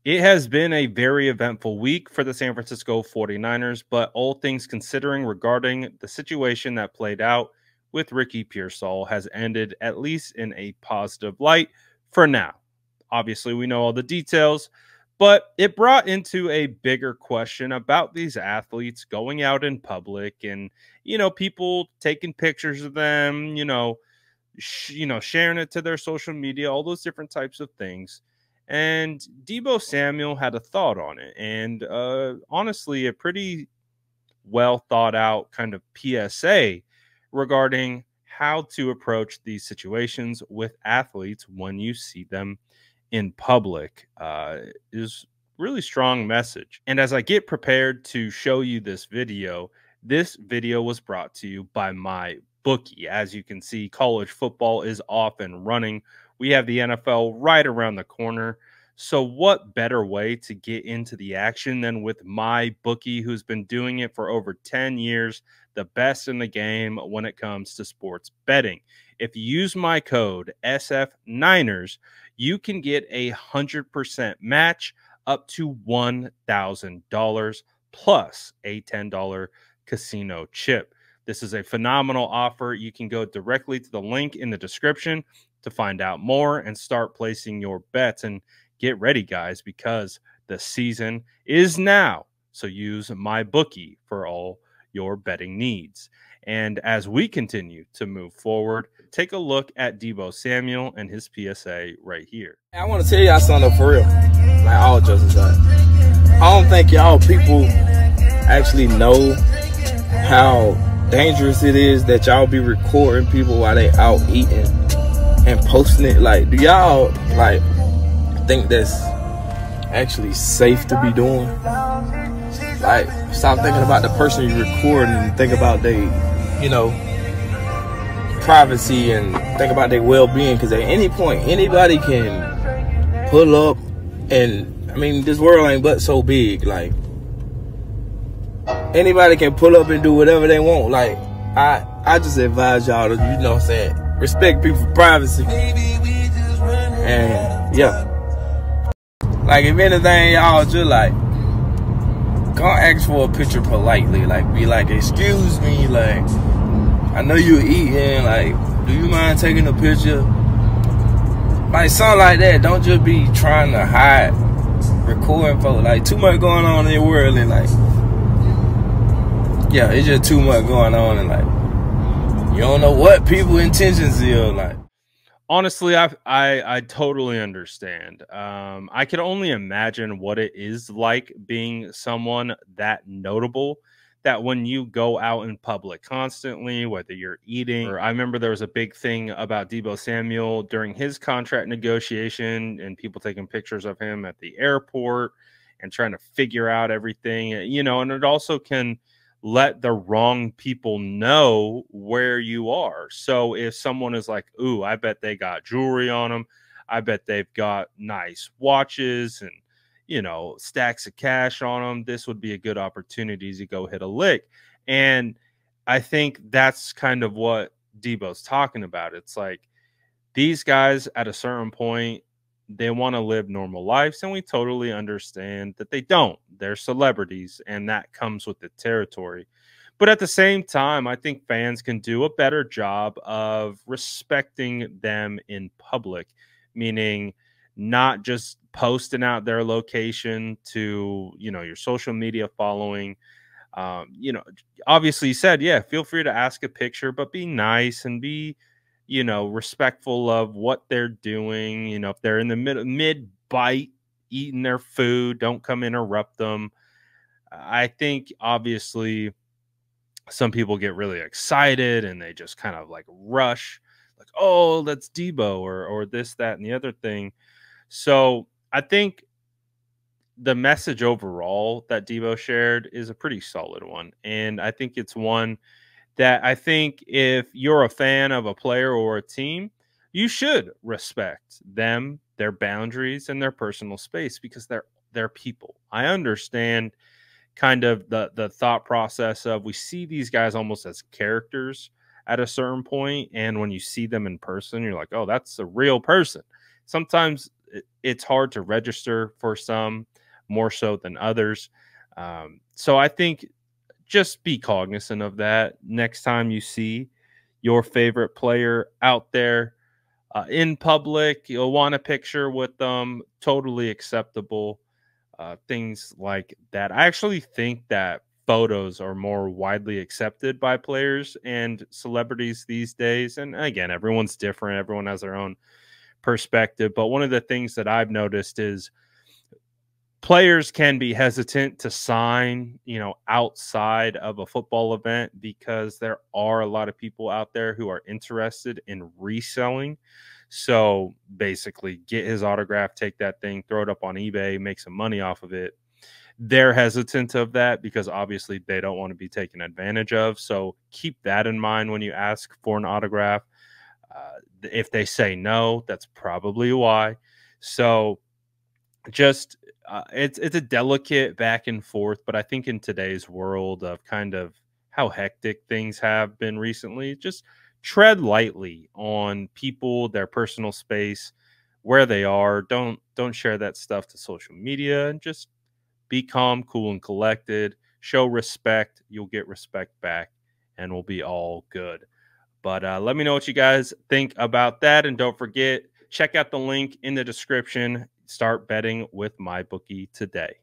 It has been a very eventful week for the San Francisco 49ers, but all things considering regarding the situation that played out with Ricky Pearsall has ended at least in a positive light for now. Obviously, we know all the details, but it brought into a bigger question about these athletes going out in public and, people taking pictures of them, sharing it to their social media, all those different types of things. And Deebo Samuel had a thought on it, and honestly, a pretty well thought out kind of PSA regarding how to approach these situations with athletes when you see them in public. Is really strong message. And as I get prepared to show you this video was brought to you by my bookie. As you can see, college football is off and running. We have the NFL right around the corner. So what better way to get into the action than with my bookie, who's been doing it for over 10 years, the best in the game when it comes to sports betting. If you use my code SF9ers, you can get 100% match up to $1,000 plus a $10 casino chip. This is a phenomenal offer. You can go directly to the link in the description to find out more and start placing your bets. And get ready, guys, because the season is now. So use my bookie for all your betting needs. And as we continue to move forward, take a look at Deebo Samuel and his PSA right here. I want to tell y'all something for real. Like, all jokes aside, I don't think y'all people actually know how dangerous it is that y'all be recording people while they out eating and posting it. Like, do y'all like think that's actually safe to be doing? Like, stop thinking about the person you recording and think about their, privacy and think about their well-being. Because at any point, anybody can pull up, and I mean, this world ain't but so big. Like, anybody can pull up and do whatever they want. Like, I just advise y'all to, respect people's privacy. And yeah. Like, if anything, y'all just like, go ask for a picture politely. Like, be like, excuse me, like, I know you're eating, like, do you mind taking a picture? Like, something like that. Don't just be trying to hide recording folks. Like, too much going on in the world, and like, yeah, it's just too much going on, and like, you don't know what people's intentions is. Like, honestly, I totally understand. I can only imagine what it is like being someone that notable, that when you go out in public constantly, whether you're eating, or I remember there was a big thing about Deebo Samuel during his contract negotiation and people taking pictures of him at the airport and trying to figure out everything, and it also can let the wrong people know where you are. So if someone is like, ooh, I bet they got jewelry on them, I bet they've got nice watches and, stacks of cash on them, this would be a good opportunity to go hit a lick. And I think that's kind of what Deebo's talking about. It's like, these guys at a certain point, they want to live normal lives, and we totally understand that they don't. They're celebrities, and that comes with the territory. But at the same time, I think fans can do a better job of respecting them in public, meaning not just posting out their location to, your social media following. Obviously you said, yeah, feel free to ask a picture, but be nice and be, respectful of what they're doing. If they're in the mid bite eating their food, don't come interrupt them. I think obviously some people get really excited and they just kind of like rush, like, oh, that's Deebo or this, that, and the other thing. So I think the message overall that Deebo shared is a pretty solid one. And I think it's one that I think if you're a fan of a player or a team, you should respect them, their boundaries, and their personal space, because they're people. I understand kind of the thought process of, we see these guys almost as characters at a certain point, and when you see them in person, you're like, oh, that's a real person. Sometimes it's hard to register for some more so than others. So I think just be cognizant of that next time you see your favorite player out there in public. You'll want a picture with them, totally acceptable. Things like that. I actually think that photos are more widely accepted by players and celebrities these days. And again, everyone's different, everyone has their own perspective. But one of the things that I've noticed is players can be hesitant to sign, outside of a football event because there are a lot of people out there who are interested in reselling. So basically, get his autograph, take that thing, throw it up on eBay, make some money off of it. They're hesitant of that because obviously they don't want to be taken advantage of. So keep that in mind when you ask for an autograph. If they say no, that's probably why. So just it's a delicate back and forth, but I think in today's world of kind of how hectic things have been recently, just tread lightly on people, their personal space, where they are. Don't share that stuff to social media, and just be calm, cool, and collected. Show respect. You'll get respect back, and we'll be all good. But let me know what you guys think about that. And don't forget, check out the link in the description. Start betting with MyBookie today.